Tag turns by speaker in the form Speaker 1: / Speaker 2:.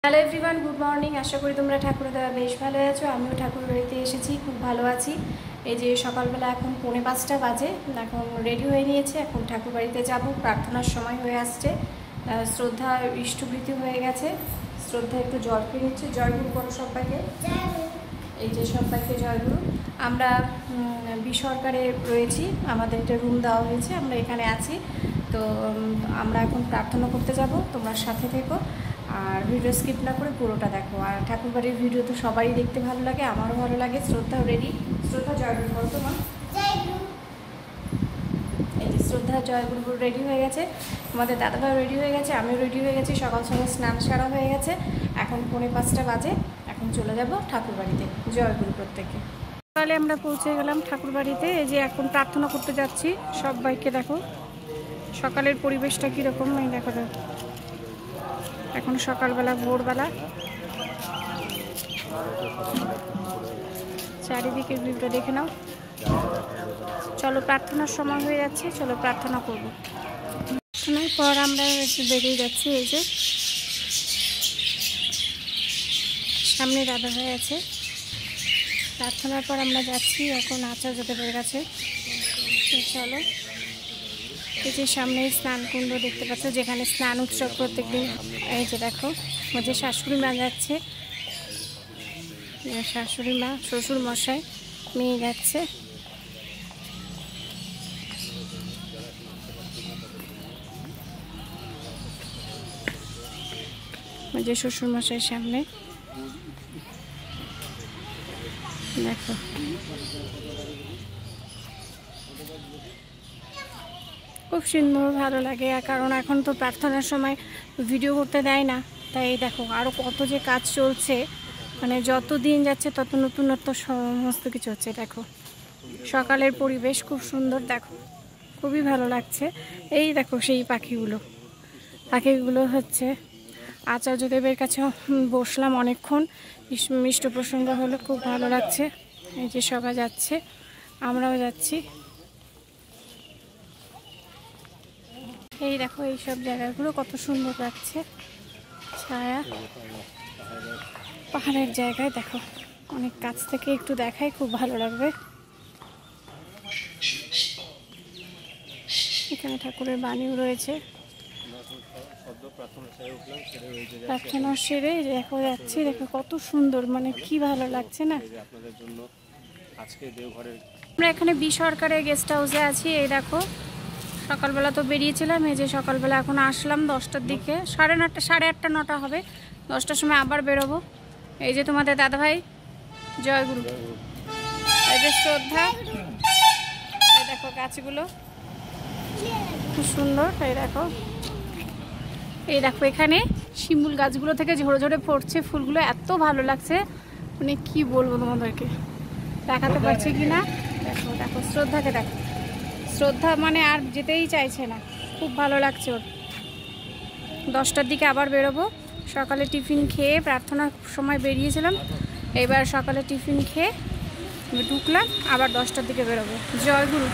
Speaker 1: Hello everyone, good morning. আশা করি তোমরা ঠাকুরের দেওয়া বেশ ভালো আছো। আমিও ঠাকুর বাড়িতে এসেছি, খুব ভালো আছি। এই যে সকালবেলা এখন 4:45 বাজে, এখন রেডি হয়ে নিয়েছে, এখন ঠাকুর বাড়িতে যাব। প্রার্থনার সময় হয়ে আসছে, শ্রদ্ধা ইষ্টবৃত্তি হয়ে গেছে। শ্রদ্ধা একটু জল খেয়ে নিচ্ছে। জয়গুরু করো সবাইকে। এই যে সবাইকে জয়গুরু। আমরা বেসরকারে রয়েছি, আমাদের একটা রুম দেওয়া হয়েছে, আমরা এখানে আছি। তো আমরা এখন প্রার্থনা করতে যাব, তোমরা সাথে থেকো আর ভিডিও স্কিপ না করে পুরোটা দেখো। আর ঠাকুরবাড়ির ভিডিও তো সবারই দেখতে ভালো লাগে, আমারও ভালো লাগে। শ্রদ্ধাও রেডি। শ্রদ্ধা জয়গুরু করো তোমার। এই যে শ্রদ্ধা জয়গুরু রেডি হয়ে গেছে, আমাদের দাদাভাই রেডি হয়ে গেছে, আমিও রেডি হয়ে গেছি। সকাল সকাল স্নান সারা হয়ে গেছে, এখন 4:45 বাজে। এখন চলে যাব ঠাকুরবাড়িতে। জয়গুরু প্রত্যেকে। সকালে আমরা পৌঁছে গেলাম ঠাকুরবাড়িতে। এই যে এখন প্রার্থনা করতে যাচ্ছি। সবাইকে দেখো সকালের পরিবেশটা কীরকম, এই দেখো এখন সকালবেলা, ভোরবেলা, চারিদিকের ভিউটা দেখে নাও। চলো, প্রার্থনার সময় হয়ে যাচ্ছে, চলো প্রার্থনা করব। প্রার্থনার পর আমরা একটু বেরিয়ে যাচ্ছি। এই যে সামনে দাদা হয়ে আছে। প্রার্থনার পর আমরা যাচ্ছি এখন আচার্যদেবের কাছে। তো চলো, এই যে সামনে স্নান কুণ্ড দেখতে পাচ্ছ, যেখানে স্নান উৎসব প্রত্যেকদিন। এই যে দেখো, যে শাশুড়ি মা যাচ্ছে, শাশুড়ি মা, শ্বশুর মশাই, মেয়ে যাচ্ছে। যে শ্বশুর মশাইয়ের সামনে দেখো, খুব সুন্দর, ভালো লাগে। কারণ এখন তো প্রার্থনার সময় ভিডিও করতে দেয় না, তাই দেখো আরও কত যে কাজ চলছে, মানে যত দিন যাচ্ছে তত নতুনত্ব সমস্ত কিছু হচ্ছে। দেখো সকালের পরিবেশ খুব সুন্দর, দেখো খুবই ভালো লাগছে। এই দেখো সেই পাখিগুলো হচ্ছে আচার্যদেবের কাছে বসলাম অনেকক্ষণ, মিষ্ট প্রসঙ্গ হলো, খুব ভালো লাগছে। এই যে সবাই যাচ্ছে, আমরাও যাচ্ছি। এই দেখো এইসব জায়গাগুলো কত সুন্দর লাগছে, ছায়া, পাহাড়ের জায়গায়। দেখো অনেক কাছ থেকে একটু দেখাই, খুব ভালো লাগবে। এখানে ঠাকুরের বাণীও রয়েছে। প্রার্থনা সেরে দেখো যাচ্ছি, দেখো কত সুন্দর, মানে কি ভালো লাগছে না। আমরা এখানে বেসরকারি গেস্ট হাউসে আছি। এই দেখো সকালবেলা তো বেরিয়েছিলাম, এই যে সকালবেলা এখন আসলাম 10টার দিকে, 9:30, 8:30, 9টা হবে। 10টার সময় আবার বেরোবো। এই যে তোমাদের দাদাভাই জয়গুরু, এই যে শ্রদ্ধা, এই দেখো গাছগুলো খুব সুন্দর। এই দেখো এখানে শিমুল গাছগুলো থেকে ঝরে ঝরে পড়ছে ফুলগুলো, এত ভালো লাগছে, মানে কি বলবো তোমাদেরকে, দেখাতে পারছি কি না। দেখো দেখো শ্রদ্ধাকে দেখো, শ্রদ্ধা মানে আর যেতেই চাইছে না, খুব ভালো লাগছে ওর। 10টার দিকে আবার বেরোবো। সকালে টিফিন খেয়ে প্রার্থনার সময় বেরিয়েছিলাম, এবার সকালে টিফিন খেয়ে ঢুকলাম, আবার 10টার দিকে বেরোবো। জয়গুরু।